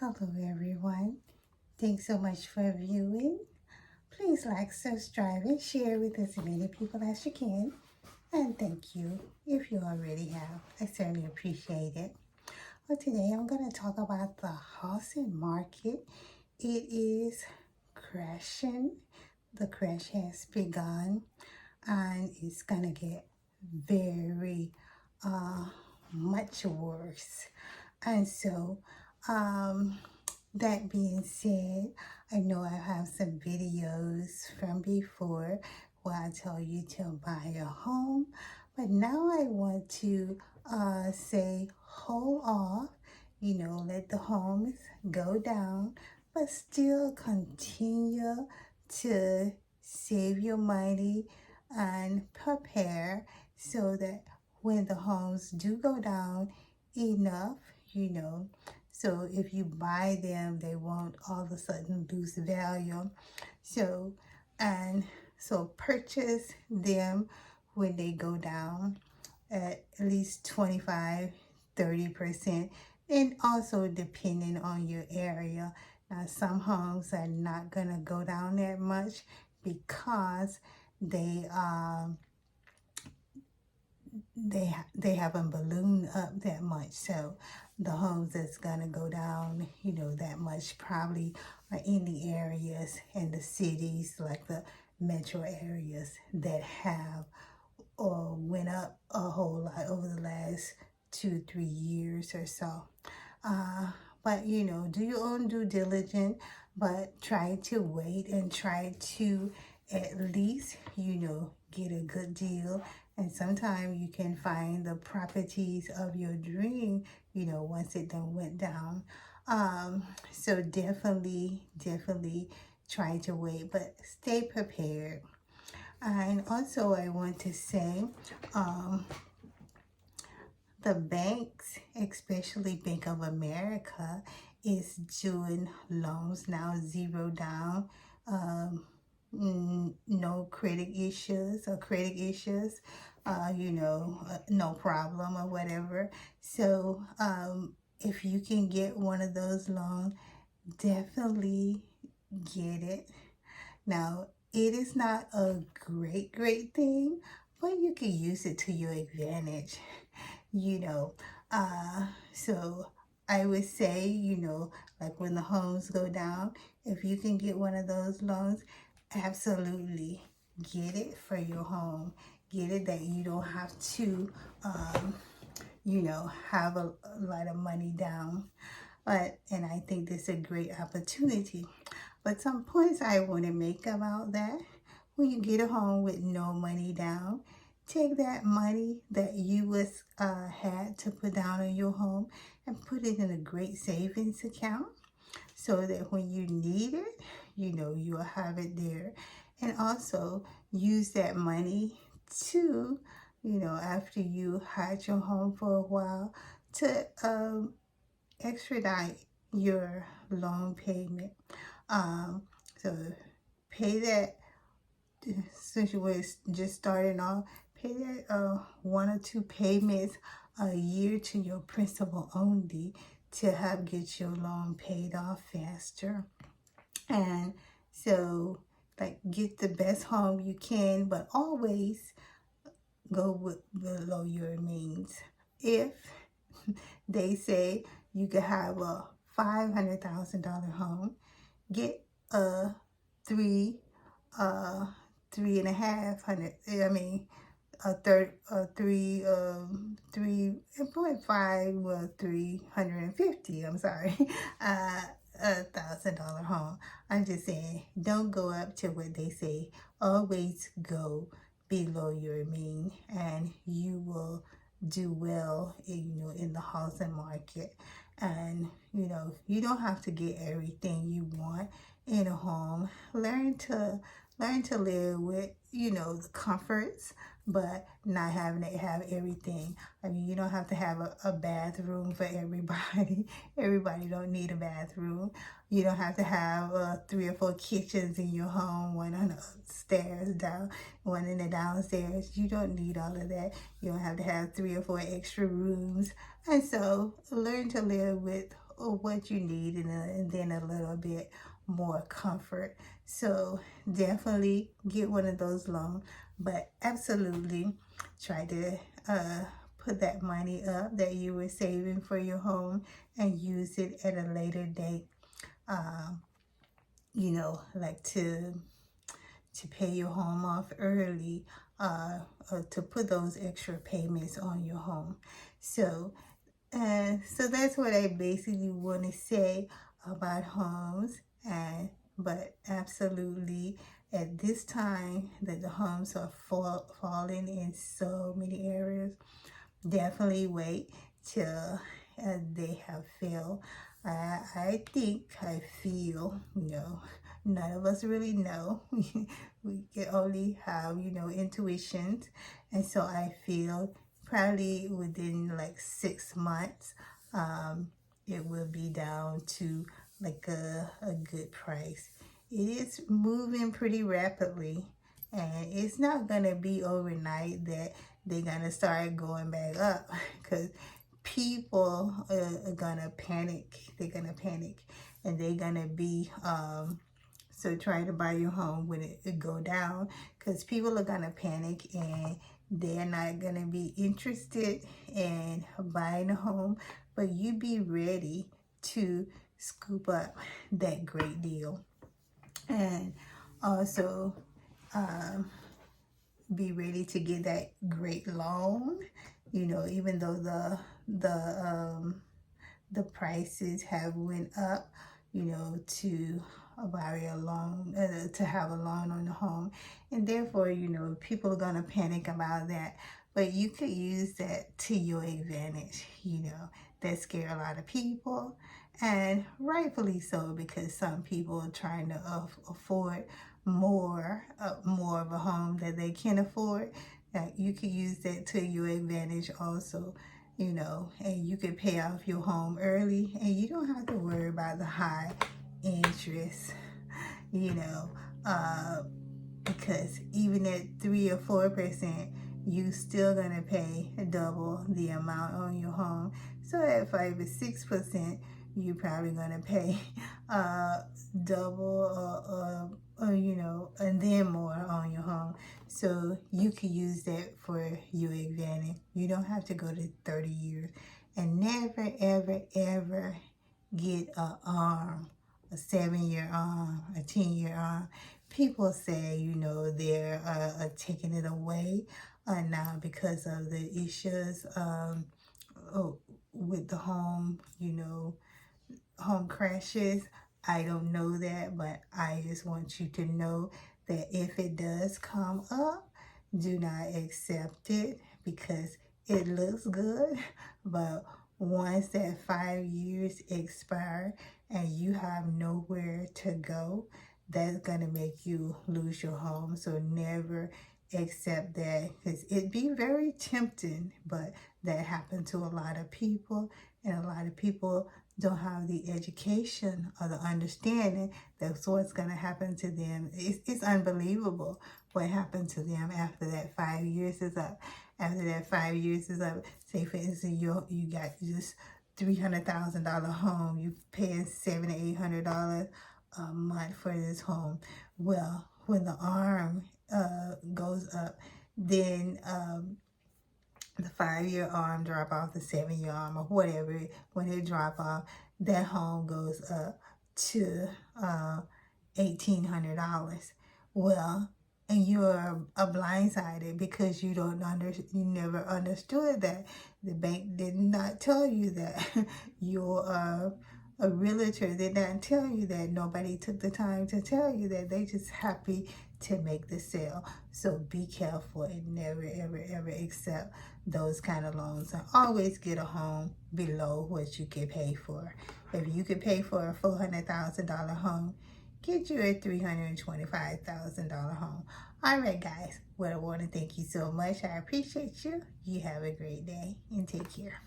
Hello everyone. Thanks so much for viewing. Please like, subscribe, and share with as many people as you can. And thank you if you already have. I certainly appreciate it. Well, today I'm going to talk about the housing market. It is crashing. The crash has begun and it's going to get very much worse. And so, that being said, I know I have some videos from before where I tell you to buy a home, but now I want to say hold off, let the homes go down, but still continue to save your money and prepare so that when the homes do go down enough, so if you buy them, they won't all of a sudden lose value. So purchase them when they go down at least 25-30%, and also depending on your area. Now, some homes are not going to go down that much because they haven't ballooned up that much. So the homes that's gonna go down, that much probably are in the areas and the cities, like the metro areas that have went up a whole lot over the last 2-3 years or so. But do your own due diligence, but try to wait and try to at least get a good deal. And sometimes you can find the properties of your dream, once it done went down. So definitely try to wait, but stay prepared. And also I want to say, the banks, especially Bank of America, is doing loans now 0 down. No credit issues, no problem or whatever. So if you can get one of those loans, definitely get it. Now, it is not a great thing, but you can use it to your advantage, So I would say, like when the homes go down, if you can get one of those loans, absolutely get it for your home. Get it that you don't have to, have a lot of money down. And I think this is a great opportunity. But some points I want to make about that: when you get a home with no money down, take that money that you had to put down on your home and put it in a great savings account, so that when you need it, you'll have it there. And also use that money to, after you had your home for a while, to expedite your loan payment. So pay that, since you were just starting off, pay that 1 or 2 payments a year to your principal only to get your loan paid off faster. And so, like, get the best home you can, but always go below your means. If they say you could have a $500,000 home, get a 3.5 a 3.5, well, 350, I'm sorry, $1,000 home. I'm just saying, don't go up to what they say. Always go below your mean, and you will do well, in the housing market. And you don't have to get everything you want in a home. Learn to live with the comforts, but not having to have everything. I mean, you don't have to have a bathroom for everybody. Everybody don't need a bathroom. You don't have to have 3 or 4 kitchens in your home, one on the upstairs, one in the downstairs. You don't need all of that. You don't have to have 3 or 4 extra rooms. And so learn to live with what you need, and then a little bit more comfort. So definitely get one of those loans, but absolutely try to put that money up that you were saving for your home and use it at a later date. You know, like to pay your home off early, to put those extra payments on your home. So so that's what I basically want to say about homes. And but absolutely, at this time that the homes are falling in so many areas, definitely wait till they have failed. I feel, you know, none of us really know. We can only have, you know, intuitions. And so I feel probably within like 6 months, it will be down to like a good price. It is moving pretty rapidly, and it's not going to be overnight that they're going to start going back up, because people are going to panic. They're going to panic, and they're going to be so try to buy your home when it go down, because people are going to panic and they're not going to be interested in buying a home. But you be ready to scoop up that great deal. And also be ready to get that great loan. You know, even though the prices have went up, you know, to borrow a loan, to have a loan on the home. And therefore, you know, people are going to panic about that. But you could use that to your advantage. You know, that scare a lot of people. And rightfully so, because some people are trying to afford more of a home that they can afford. You could use that to your advantage also. You know, and you can pay off your home early, and you don't have to worry about the high interest, you know, because even at 3 or 4%, you still gonna pay double the amount on your home. So at 5 or 6%, you probably gonna pay double or you know, and then more on your home. So you can use that for your advantage. You don't have to go to 30 years. And never, ever, ever get a 7-year arm, a 10-year arm. People say, you know, they're taking it away now because of the issues with the home, you know, home crashes. I don't know that, but I just want you to know that if it does come up, do not accept it, because it looks good, but once that 5 years expire and you have nowhere to go, that's going to make you lose your home. So never accept that, because it'd be very tempting, but that happened to a lot of people, and a lot of people don't have the education or the understanding that's what's going to happen to them. It's unbelievable what happened to them after that 5 years is up. After that 5 years is up, say for instance, you got this $300,000 home, you paying $700 to $800 a month for this home. Well, when the arm goes up, then the 5-year arm drop off, the 7-year arm, or whatever, when it drop off, that home goes up to $1,800. Well, and you're blindsided because you never understood that. The bank did not tell you that. You're a realtor did not tell you that. Nobody took the time to tell you that. They just happy to make the sale. So be careful and never, ever, ever accept those kind of loans. And always get a home below what you can pay for. If you could pay for a $400,000 home, get you a $325,000 home. All right, guys. Well, I want to thank you so much. I appreciate you. You have a great day and take care.